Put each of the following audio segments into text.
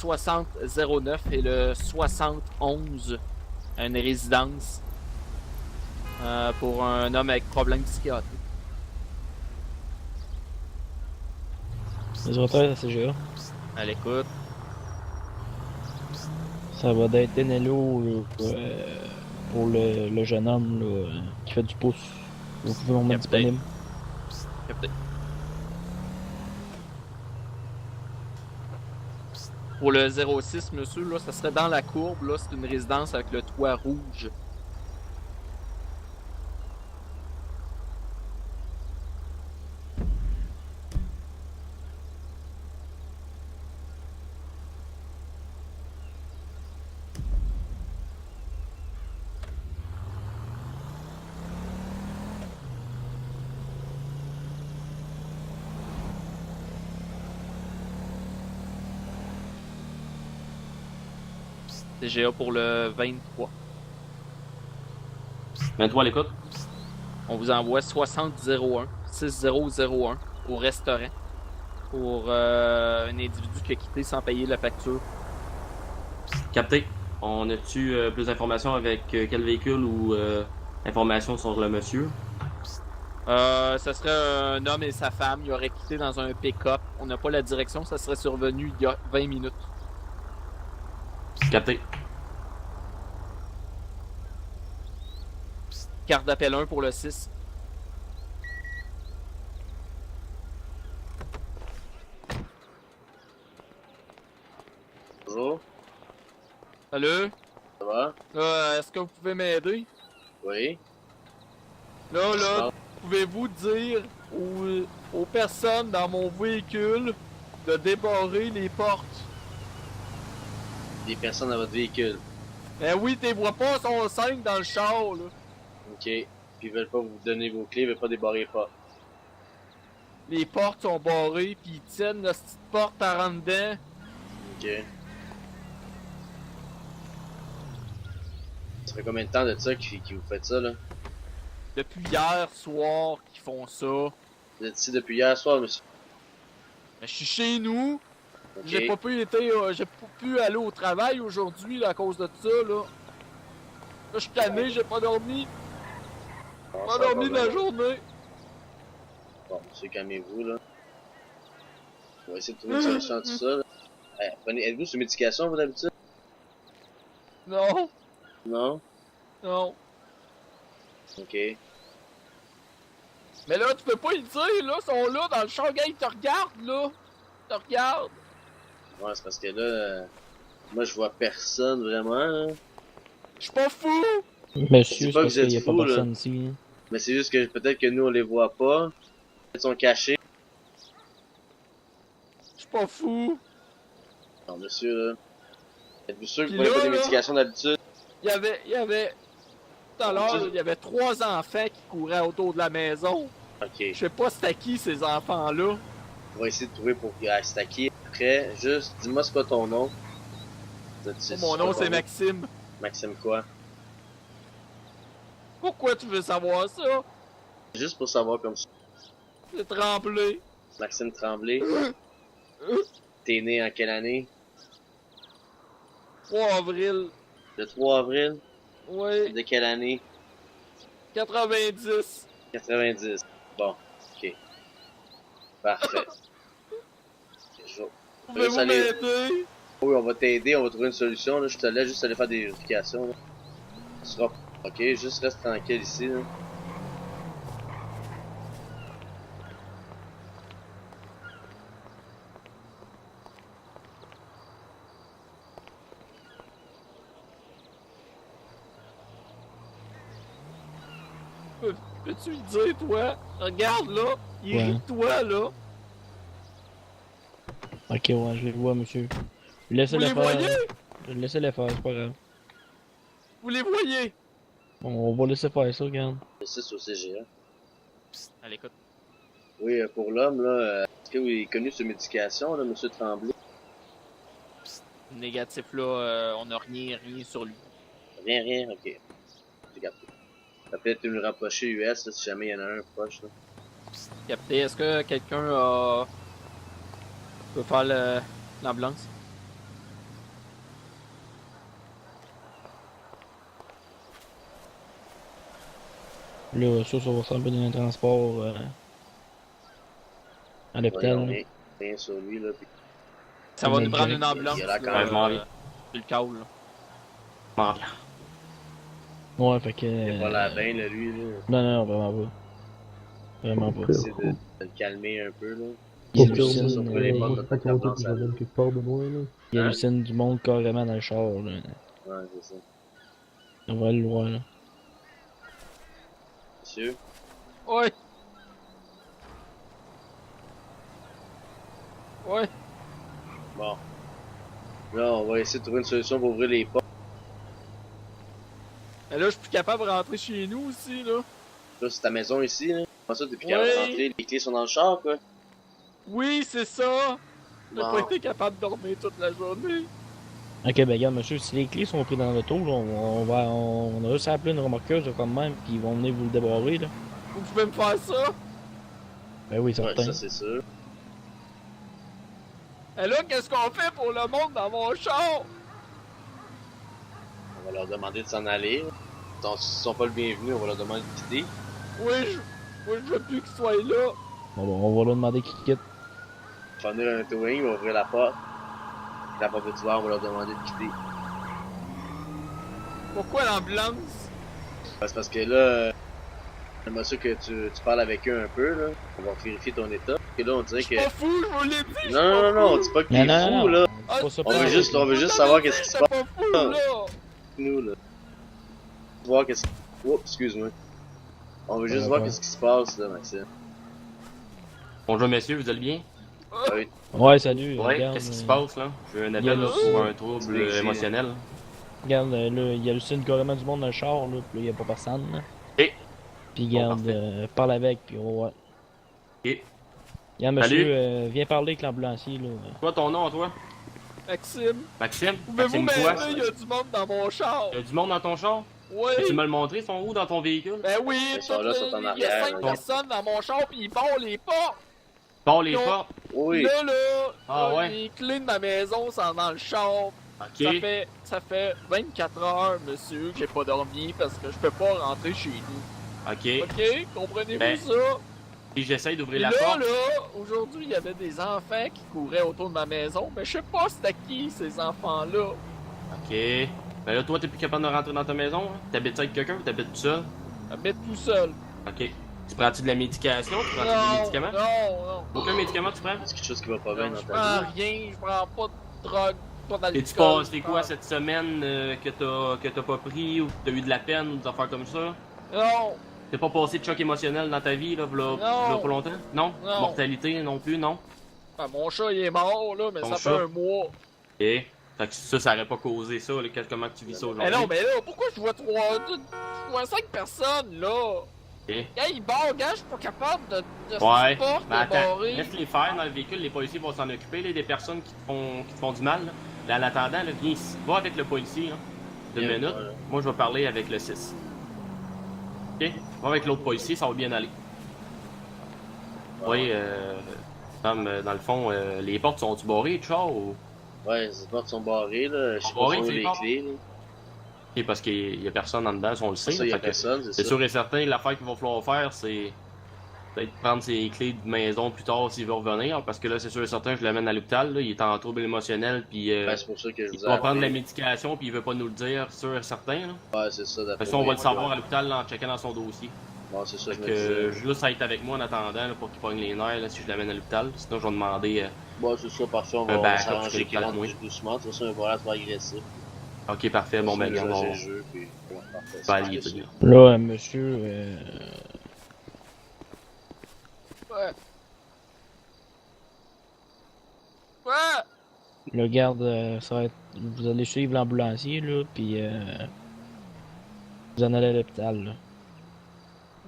6009 et le 71 à une résidence pour un homme avec problème psychiatrique. Les auteurs de la CGA. À l'écoute. Ça va d'être Tenello pour le jeune homme là, qui fait du pouce. Vous pouvez m'en mettre disponible. Capté. Pour le 06, monsieur, là, ça serait dans la courbe. Là, c'est une résidence avec le toit rouge. TGA pour le 23. 23 à l'écoute. On vous envoie 6001, 6001 au restaurant pour un individu qui a quitté sans payer la facture. Capté. On a-tu plus d'informations avec quel véhicule ou informations sur le monsieur? Ça serait un homme et sa femme. Il aurait quitté dans un pick-up. On n'a pas la direction. Ça serait survenu il y a 20 minutes. Capté. Carte d'appel 1 pour le 6. Bonjour, Salut? ça va? Est-ce que vous pouvez m'aider? Oui. Là, pouvez-vous dire aux personnes dans mon véhicule de débarrer les portes? Des personnes dans votre véhicule. Ben oui, t'es vois pas, sont 5 dans le char, là. OK. Puis ils veulent pas vous donner vos clés, ils veulent pas débarrer pas. Les portes sont barrées, puis ils tiennent la petite porte à rentrer dedans. OK. Ça fait combien de temps de ça qui vous faites ça, là? Depuis hier soir qu'ils font ça. Vous êtes ici depuis hier soir, monsieur? Ben, je suis chez nous. OK. J'ai pas pu aller au travail aujourd'hui là, à cause de ça, là. Là, je suis tanné, j'ai pas dormi. Bon, Pas ça va dormi de la bien. journée. Bon, monsieur, calmez-vous, là. On va essayer de trouver une solution à tout ça, là. Êtes-vous sous médication, vous, d'habitude? Non, Non? non. OK. Mais là, tu peux pas y dire, là, ils sont là dans le champ, gars, ils te regardent, là. Ils te regardent. Ouais, c'est parce que là, moi, je vois personne, vraiment, là. Je suis pas fou. Monsieur, C'est c'est pas que parce vous êtes qu'il y a fou, pas là. personne ici. Mais c'est juste que peut-être que nous, on les voit pas. Peut-être qu'ils sont cachés. Je suis pas fou. Non, monsieur, là. Êtes-vous sûr que Puis vous prenez là, pas des là, médications d'habitude? Il y avait, tout à l'heure, il y avait 3 enfants qui couraient autour de la maison. Ok. Je sais pas c'était qui ces enfants-là. On va essayer de trouver pour stacker. Après, juste, dis-moi c'est quoi ton nom. Mon nom c'est Maxime. Maxime quoi? Pourquoi tu veux savoir ça? Juste pour savoir comme ça. C'est Tremblay. Maxime Tremblay. T'es né en quelle année? 3 avril. Le 3 avril? Oui, De quelle année? 90. 90. Bon, ok. Parfait. Pouvez-vous aller- m'aider? Oui, on va t'aider, on va trouver une solution. Là. Je te laisse juste aller faire des vérifications. Là. Tu seras... Ok, juste reste tranquille ici. Là. Peux-tu lui dire, toi? Regarde là, il Ouais. rit de toi là. Ok, ouais, je les vois, monsieur. Vous Laissez-le les faire. voyez? Laissez-le faire, c'est pas grave. Vous les voyez? On va laisser faire ça, regarde. Le 6 au CGA. Allez, écoute. Oui, pour l'homme, là, est-ce qu'il est connu sur médication, là, monsieur Tremblay? Négatif là, on n'a rien sur lui. Rien, ok. Regarde. Ça peut être une rapprochée US, là, si jamais il y en a un proche. Là. Capté, est-ce que quelqu'un peut faire l'ambulance? Là, ça va faire un peu d'un transport à l'hôpital. Voyons, là. rien sur lui, là. Puis... Ça va nous Mais prendre direct, une ambulance. il a la là, Ouais, je m'en vais. sur le câble, là. M'en viens. Ouais, fait que. Il a pas la bain, là, lui, là. Non, non, vraiment pas. Vraiment pas. Essayer de le calmer un peu, là. Il C'est juste ça, sur hallucine, les euh, portes de Pas qu'on l'ambulance, je là. donne quelque part de moi, là. il Hein? hallucine du monde carrément dans le char. Là. Ouais, c'est ça. On va le voir là. Monsieur? Ouais. Ouais. Bon. Là, on va essayer de trouver une solution pour ouvrir les portes. Mais là, je suis plus capable de rentrer chez nous aussi, là. Là, c'est ta maison ici, là. Comment ça, t'es plus Ouais. capable de rentrer? Les clés sont dans le char, quoi. Oui, c'est ça. J'ai Bon. pas été capable de dormir toute la journée. Ok, ben regarde, monsieur, si les clés sont prises dans l'auto, là, on a juste à appeler une remorqueuse là, quand même, puis ils vont venir vous le débarrer là. Vous pouvez me faire ça? Ben oui, Ouais, certain. ça, c'est sûr. Et là, qu'est-ce qu'on fait pour le monde dans mon char? On va leur demander de s'en aller. S'ils sont pas le bienvenu, on va leur demander de quitter. Oui, je veux plus qu'ils soient là. On va leur demander qu'ils quittent. On va venir un towing, on va ouvrir la porte. La porte est ouverte, on va leur demander de quitter. Pourquoi l'ambulance? C'est parce que là, j'aimerais ça que tu parles avec eux un peu, là. On va vérifier ton état. Et là, on dirait Je que... suis pas fou, je vous l'ai dit, je suis Non, non, pas non, on fou. dit pas que Non, t'es non, fou, non. là. C'est pas ça Ah, pour On veut elle. juste savoir t'avais qu'est-ce dit qui se que passe j'étais pas fou, là. nous, là. Voir qu'est-ce qui... Oups, excuse-moi. On veut juste Ouais, voir ouais. qu'est-ce qui se passe, là, Maxime. Bonjour messieurs, vous allez bien? Oui. Ouais, salut. Ouais, regarde, qu'est-ce qui se passe là? J'ai eu un il y a appel là, le- pour un trouble Oui, émotionnel. Regarde, là, il hallucine carrément du monde dans le char, là, puis là, il y a pas personne. Là. Et Puis Bon, regarde, parfait. parle avec, puis on va voir. Et Regarde, Salut. monsieur, viens parler avec l'ambulancier, là. quoi ton nom toi? Maxime, Maxime? pouvez-vous Maxime quoi? m'aider? Il y a du monde dans mon char. Y a du monde dans ton char? Oui. Tu me le montrer, ils sont où dans ton véhicule? Ben oui, Ils sont là, ils sont en il y a arrière, 5 là. personnes dans mon char pis ils barrent les portes. Bon, les Non. portes. Oui. Là, Ah là, ouais. les clés de ma maison sont dans le char. Ok. Ça fait 24 heures, monsieur, que j'ai pas dormi parce que je peux pas rentrer chez nous. Ok. Ok? Comprenez-vous Ben, ça? Puis j'essaye Puis d'ouvrir là, la porte. là, aujourd'hui, il y avait des enfants qui couraient autour de ma maison, mais je sais pas c'était qui, ces enfants-là. Ok. Ben là, toi, t'es plus capable de rentrer dans ta maison? Hein? T'habites avec quelqu'un ou t'habites tout seul? J'habite tout seul. Ok. Tu prends-tu de la médication? Tu prends-tu des Non, médicaments? non. Aucun médicament tu prends? Est-ce quelque chose qui va pas bien Non, dans je ta prends vie? rien, je prends pas de drogue, pas d'alcool. Et tu passes, c'est quoi cette semaine que t'as pas pris ou que t'as eu de la peine ou des affaires comme ça? Non, T'as pas passé de choc émotionnel dans ta vie, là, v'là Non. pas longtemps? Non? Non. Mortalité non plus, non? ben, mon chat il est mort là, mais Ton ça chat? fait un mois. Ok. Fait que ça aurait pas causé ça, là, comment que tu vis ça Mais aujourd'hui? non, mais là, pourquoi je vois je vois 5 personnes là? Ok. Gars, ils barrent, gars, je suis pas capable de Ouais, supporter mais attends, barrer. laisse-les faire dans le véhicule, les policiers vont s'en occuper, là, des personnes qui te font du mal. Là. Là, en attendant, là, viens ici, va avec le policier, là, d'une Bien, minute. voilà. Moi, je vais parler avec le 6. Ok? Va avec l'autre policier, ça va bien aller. Oui, Tom, dans le fond, les portes sont-tu barrées, de char ou... Ouais, les portes sont barrées, là. Je sais pas Barrées, où c'est les portes? clés, là. Ok, parce qu'il y a personne en dedans, on le sait. Ça, y a fait que personne, c'est c'est ça. sûr et certain, l'affaire qu'il va falloir faire, c'est peut-être prendre ses clés de maison plus tard s'il veut revenir, parce que là, c'est sûr et certain, je l'amène à l'hôpital, là, il est en trouble émotionnel, puis Ben, c'est pour ça que je il vous ai va prendre la appelé. médication, puis il veut pas nous le dire, sûr et certain. Là. Ouais, c'est ça, De d'après toute façon, on va moi, le savoir à l'hôpital là, en checkant dans son dossier. Bon, c'est ça, Fait je me que disais. juste à être avec moi en attendant là, pour qu'il pogne les nerfs là, si je l'amène à l'hôpital. Sinon, je vais demander. Bon, c'est ça, parfait, on Un va backup, s'arranger je qu'il te le rentre parle, plus doucement. De toute façon, il va être trop agressif. Ok, parfait, bon, ben, je regarde, on le jeu, puis... Ouais, parfait. va aller. c'est ça. Là, monsieur, Ouais. Ouais. le garde, ça va être... Vous allez suivre l'ambulancier, là, puis vous en allez à l'hôpital, là.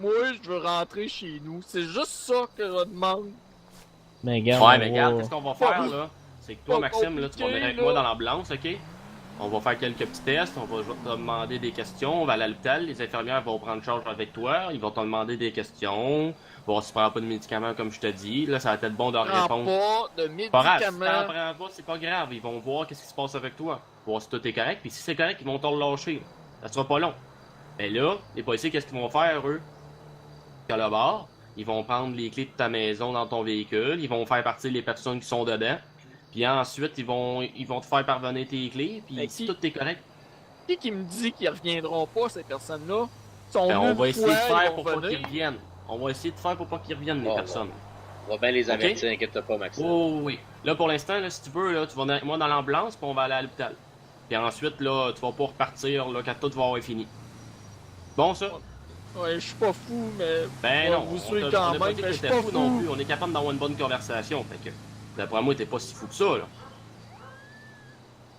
Moi, je veux rentrer chez nous. C'est juste ça que je demande. Mais garde, Ouais, on mais va- regarde, qu'est-ce qu'on va faire là? C'est que toi, Pas Maxime, là, tu vas venir avec compliqué, moi là. dans l'ambulance, ok? On va faire quelques petits tests, on va te demander des questions, on va aller à l'hôpital, les infirmières vont prendre charge avec toi, ils vont te demander des questions, voir si tu prends pas de médicaments comme je te dis, là ça va être bon de Je prends répondre. pas de Pas grave, si t'en médicaments. prends pas, c'est pas grave, ils vont voir qu'est-ce qui se passe avec toi, voir si tout est correct, puis si c'est correct, ils vont te relâcher. Ça sera pas long. Mais là, les policiers, qu'est-ce qu'ils vont faire, eux? à le bord. Ils vont prendre les clés de ta maison dans ton véhicule. Ils vont faire partir les personnes qui sont dedans. Puis ensuite, ils vont te faire parvenir tes clés. Puis Mais si qui- tout est correct, Qui me dit qu'ils reviendront pas, ces personnes-là? Ils sont ben, venus on va une essayer de fois, ils faire vont pour pas revenir. qu'ils reviennent. On va essayer de faire pour pas qu'ils reviennent, les Bon, personnes. On va bien les Ok. avertir, inquiète pas, Maxime. Oh oui. Là, pour l'instant, là, si tu veux, là, tu vas moi dans l'ambulance, puis on va aller à l'hôpital. Puis ensuite, là, tu vas pas repartir là, quand tout va avoir fini. Bon, ça? Ouais, je suis pas fou, mais. Ben Ouais, non, vous on suivez t'a- quand on a pas même, dit mais que je suis t'étais pas fou fou. non plus. On est capable d'avoir une bonne conversation. Fait que, d'après moi, t'es pas si fou que ça, là.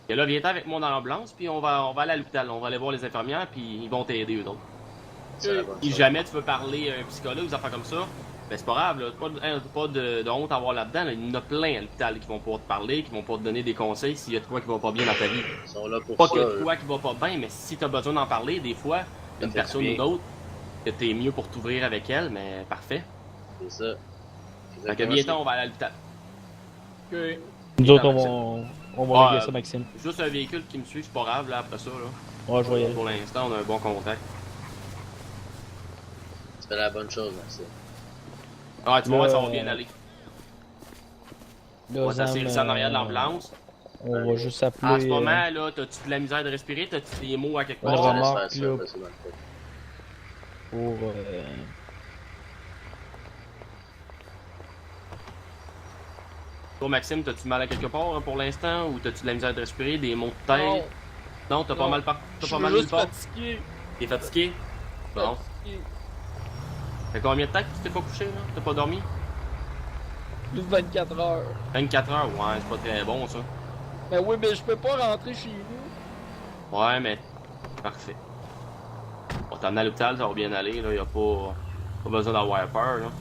Et là, viens-t'en avec moi dans l'ambulance, puis on va aller à l'hôpital. On va aller voir les infirmières, puis ils vont t'aider, eux autres. C'est la bonne Si chose. jamais tu veux parler à un psychologue ou des affaires comme ça, ben c'est pas grave, là. Pas de honte à avoir là-dedans. Là. Il y en a plein à l'hôpital qui vont pouvoir te parler, qui vont pouvoir te donner des conseils s'il y a de quoi qui va pas bien dans ta vie. Ils sont là pour Pas ça. qu'il y a de eux. quoi qui va pas bien, mais si t'as besoin d'en parler, des fois, Ça une fait personne du ou bien. d'autre, que t'es mieux pour t'ouvrir avec elle, mais parfait. C'est ça. Fait que bientôt, on va aller à l'hôpital. Ok. Nous autres, Maxime. on va Ah, régler ça, Maxime. Juste un véhicule qui me suit, c'est pas grave, là, après ça, là. Ouais, je vais y aller. Pour l'instant, on a un bon contact. Tu fais la bonne chose, Maxime. Ah, tu vas voir, ça va Là, bien aller. Là, On va s'asseoir ici en arrière de Zam, l'ambulance. on va juste appeler. En ce moment, là, t'as-tu de la misère de respirer? T'as-tu des mots à quelque Ouais, part? vraiment. Laisse faire ça, là. fais ça dans le fait. Pour. Toi, Maxime, t'as-tu mal à quelque part hein, pour l'instant? Ou t'as-tu de la misère de respirer? Des maux de tête? Non, Non, t'as pas Non. mal je T'as suis pas mal nulle juste part? fatigué. T'es fatigué? Bon. Fatigué. Fait combien de temps que tu t'es pas couché, là? T'as pas dormi? Plus de 24 heures. 24 heures? Ouais, c'est pas très bon, ça. Ben oui, mais je peux pas rentrer chez vous. Ouais, mais... Parfait. On t'emmener à l'hôpital, ça va bien aller, là. Y'a pas besoin d'avoir peur, là.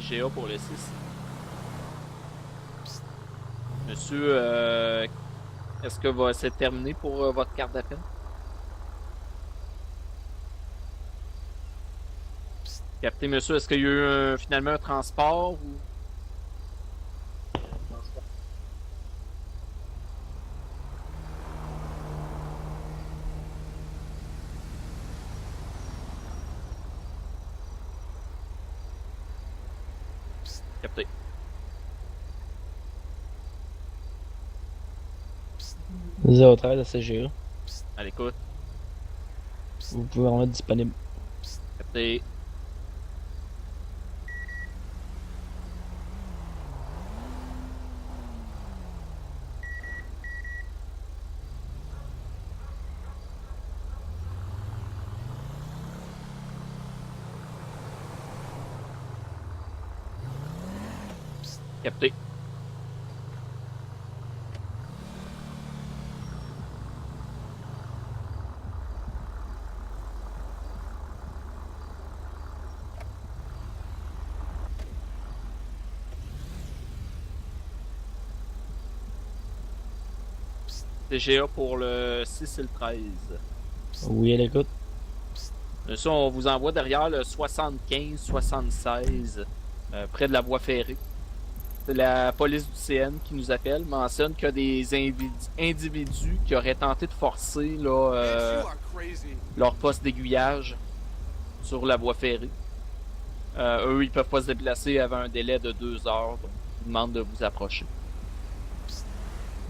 GA pour le 6. Monsieur, est-ce que c'est terminé pour votre carte d'appel? Capté, monsieur, est-ce qu'il y a eu finalement un transport ou... Capté. Zéro 13 à CGA. À l'écoute. Vous pouvez en être disponible. Capté. Capté. TGA pour le 6 et le 13. Oui, à l'écoute. Ça, on vous envoie derrière le 75-76, près de la voie ferrée. C'est la police du CN qui nous appelle, mentionne qu'il y a des individus qui auraient tenté de forcer là, leur poste d'aiguillage sur la voie ferrée. Eux, ils peuvent pas se déplacer avant un délai de 2 heures, donc ils demandent de vous approcher.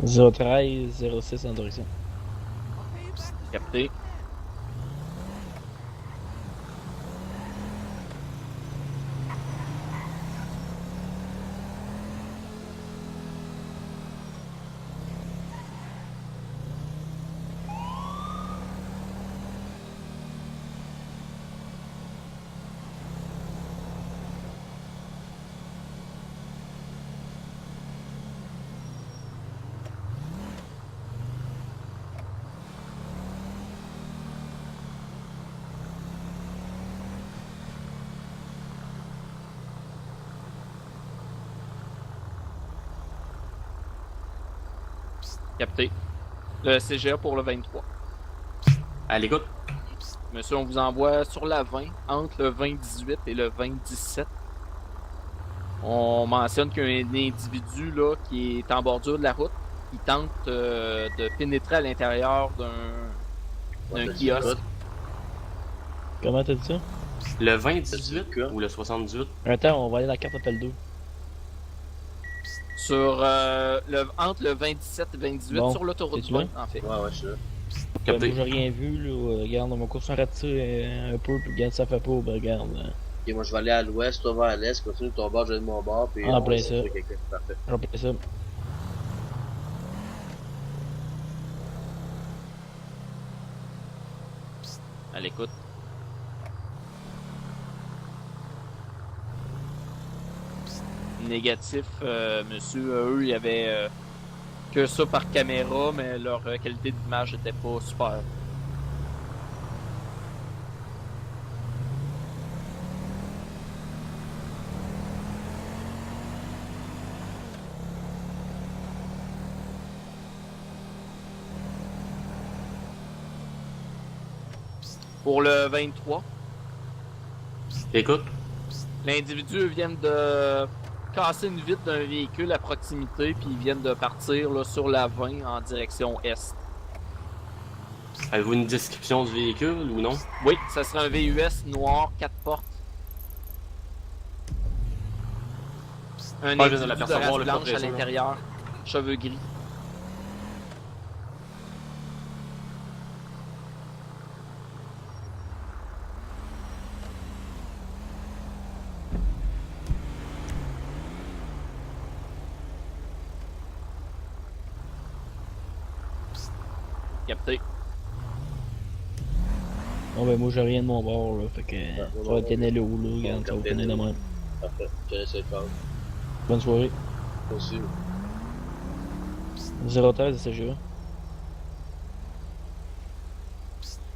013 06 en direction. Capté. Capté. Le CGA pour le 23. À l'écoute. Monsieur, on vous envoie sur la 20, entre le 20-18 et le 20-17. On mentionne qu'il y a un individu là, qui est en bordure de la route, qui tente de pénétrer à l'intérieur d'un kiosque. Comment t'as dit ça? Le 20-18 ou le 78? Attends, on va aller dans la carte appel 2. Sur, entre le 27 et 20-18, Bon, sur l'autoroute es-tu 20, là? en fait. Ouais, je suis là. Moi, Capté. j'ai rien vu, là. Regarde, mon cours s'arrête ça un peu, puis regarde, ça fait pas, ben regarde. Ok, moi je vais aller à l'ouest, toi vers l'est, continue de ton bord, je vais de mon bord, puis Ah, on plein va ça. trouver quelqu'un. Parfait. Rappelez ça. À l'écoute. Négatif, monsieur, eux, il y avait que ça par caméra, mais leur qualité d'image n'était pas super. Pour le 23, Écoute. l'individu vient de casser une vitre d'un véhicule à proximité, puis ils viennent de partir là, sur la 20 en direction est. Avez-vous une description du véhicule ou non? Oui, ça serait un VUS noir, 4 portes. Un Ah, je viens de individu de l'apercevoir, race le blanche portrait, à ça, là. l'intérieur, cheveux gris. Capté. Bon, ben moi, j'ai rien de mon bord, là. Fait que. Ça va être Tenello, là. Regarde, ça va finir de même. Parfait. Je te laisse le faire. Bonne soirée. Toi aussi. 013 de CGA.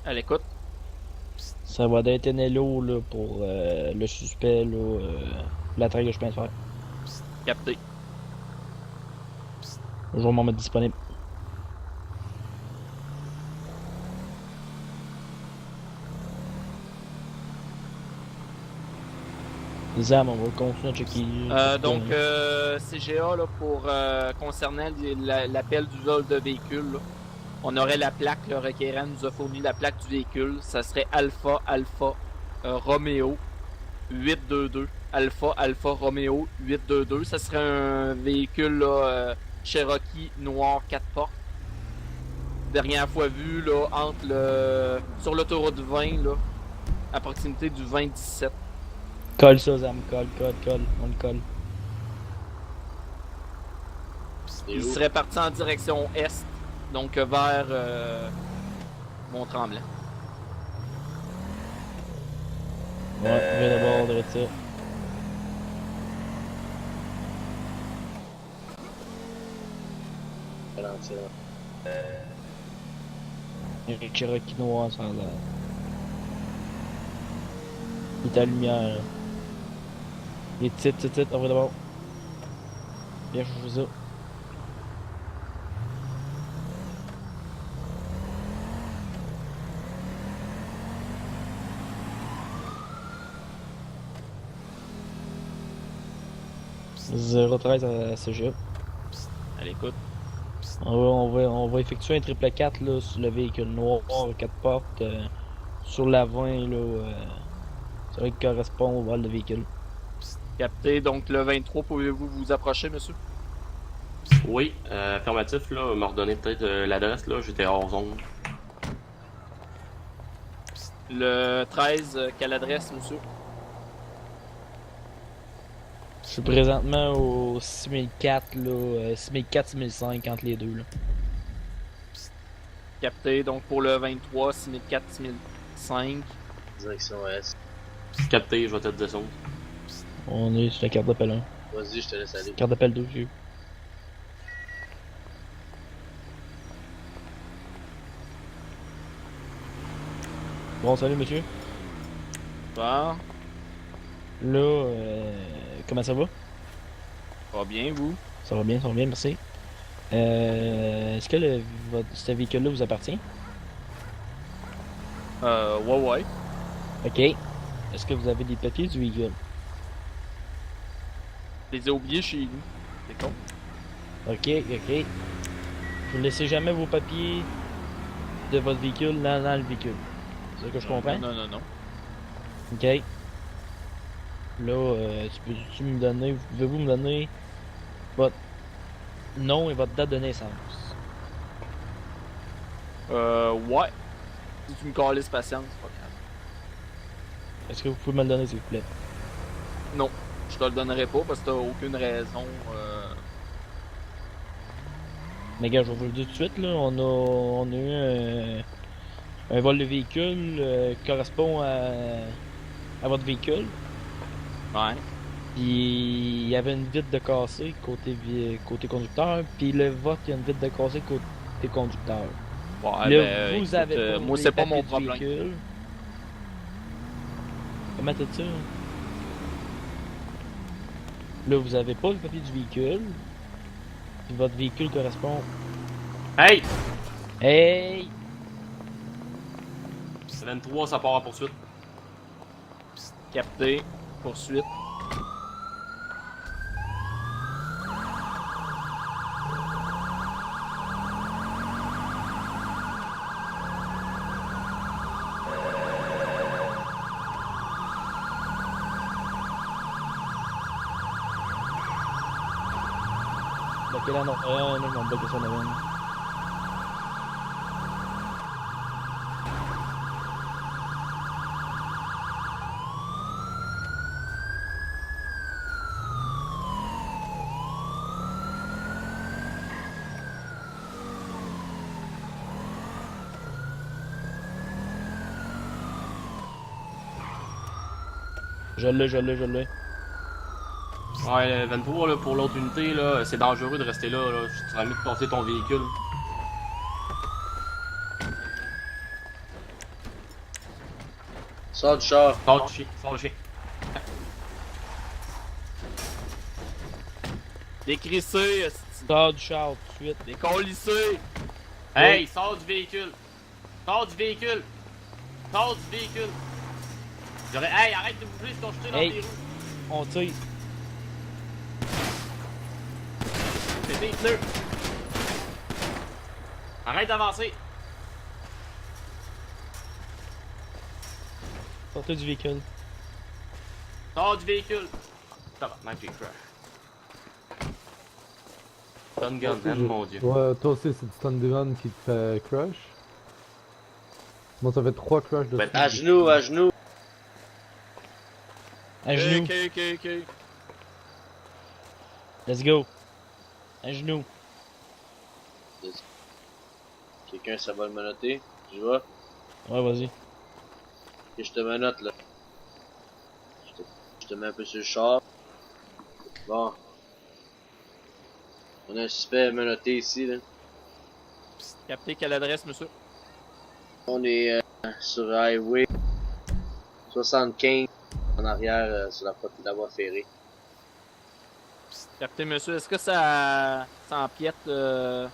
À l'écoute. Ça va être Tenello, là, pour le suspect, là. La traque que je viens de faire. Capté. Je vais m'en mettre disponible. Zam, on va continuer à checker. Donc, CGA, là, pour concernant l'appel du vol de véhicule, là, on aurait la plaque, le requérant nous a fourni la plaque du véhicule. Ça serait Alpha Romeo 822. Alpha Romeo 822. Ça serait un véhicule là, Cherokee noir 4 portes. Dernière fois vu là, sur l'autoroute 20, là, à proximité du 20-17. Colle ça, Zam, colle. On le colle. Il serait parti en direction est, donc vers Mont-Tremblant. Ouais, je viens d'abord de ça. Ralentir. Il y a un Cherokee noir, ça a l'air. Il est à la lumière, là. Il est titre, on va d'abord. Bien, je fais ça. Zéro 13 à CGA. À l'écoute. On va effectuer un triple 4 là, sur le véhicule noir, 4 portes, sur la 20 là, c'est vrai qu'il correspond au vol de véhicule. Capté, donc le 23, pouvez-vous vous approcher, monsieur? Oui, affirmatif, là, m'a redonné peut-être l'adresse, là, j'étais hors zone. Le 13, quelle adresse, monsieur? Je suis présentement au 6004, là, 6004-6005 entre les deux. Là. Capté, donc pour le 23, 6004-6005. Direction S. Capté, je vais te descendre. On est sur la carte d'appel 1. Vas-y, je te laisse aller. Carte d'appel 2, vieux. Bon, salut monsieur. Bon, Là, comment ça va? va bien, vous? Ça va bien, merci. Est-ce que ce véhicule-là vous appartient? Ouais. Ok. Est-ce que vous avez des papiers du véhicule? Je les ai oubliés chez nous. C'est con. Ok. Vous ne laissez jamais vos papiers de votre véhicule dans le véhicule. C'est ça que je comprends? Non. Ok. Là, peux-tu me donner, pouvez-vous me donner votre nom et votre date de naissance? Ouais. Si tu me calisses patience, c'est pas grave. Est-ce que vous pouvez me le donner, s'il vous plaît? Non, je te le donnerai pas parce que t'as aucune raison. Mais gars, je vais vous le dire tout de suite, là, on a eu un vol de véhicule qui correspond à votre véhicule. Ouais. Puis il y avait une vitre de cassé côté conducteur, puis le vôtre, il y a une vitre de cassé côté conducteur. Ouais, Là, vous écoute, avez pas moi, les c'est pas papiers mon du problème. véhicule. Comment t'as dit ça? Là, vous avez pas le papier du véhicule. Puis votre véhicule correspond. Hey! Hey! 23, ça part en poursuite. Capté. Poursuite. Bloqué là, non. Non, je m'en bloqué ça, Noël. Je l'ai. Ouais, 23, là, pour l'autre unité, là, c'est dangereux de rester là. Tu serais mieux de passer ton véhicule. Sors du char. Sors le chien. Décrissé, esti. Sors du char tout de suite. Décollissé. Hey, sors du véhicule! Sors du véhicule! Sors du véhicule! Hey, arrête de bouger, je t'en jeté dans Hey. tes roues! On tire. C'est tes pneus! Arrête d'avancer! Sortez du véhicule. Sors du véhicule! Tabarnak, j'ai crash. Stun gun, man, mon dieu. Ouais, toi aussi, c'est du stun gun qui te fait crash. Moi, ça fait 3 crashs de suite. À genoux. À genoux. Ok. Let's go. À genoux. Quelqu'un, ça va le menotter. Tu vois? Ouais, vas-y. Et je te menotte là. Je te mets un peu sur le char. Bon. On a un suspect menotté ici là. Capté quelle adresse, monsieur? On est sur Highway 75 en arrière sur la voie ferrée. Capté, monsieur. Est-ce que ça empiète la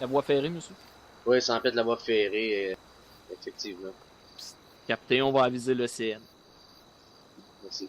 voie ferrée, monsieur? Oui, ça empête la voie ferrée, effectivement. Capté, on va aviser le CN. Merci.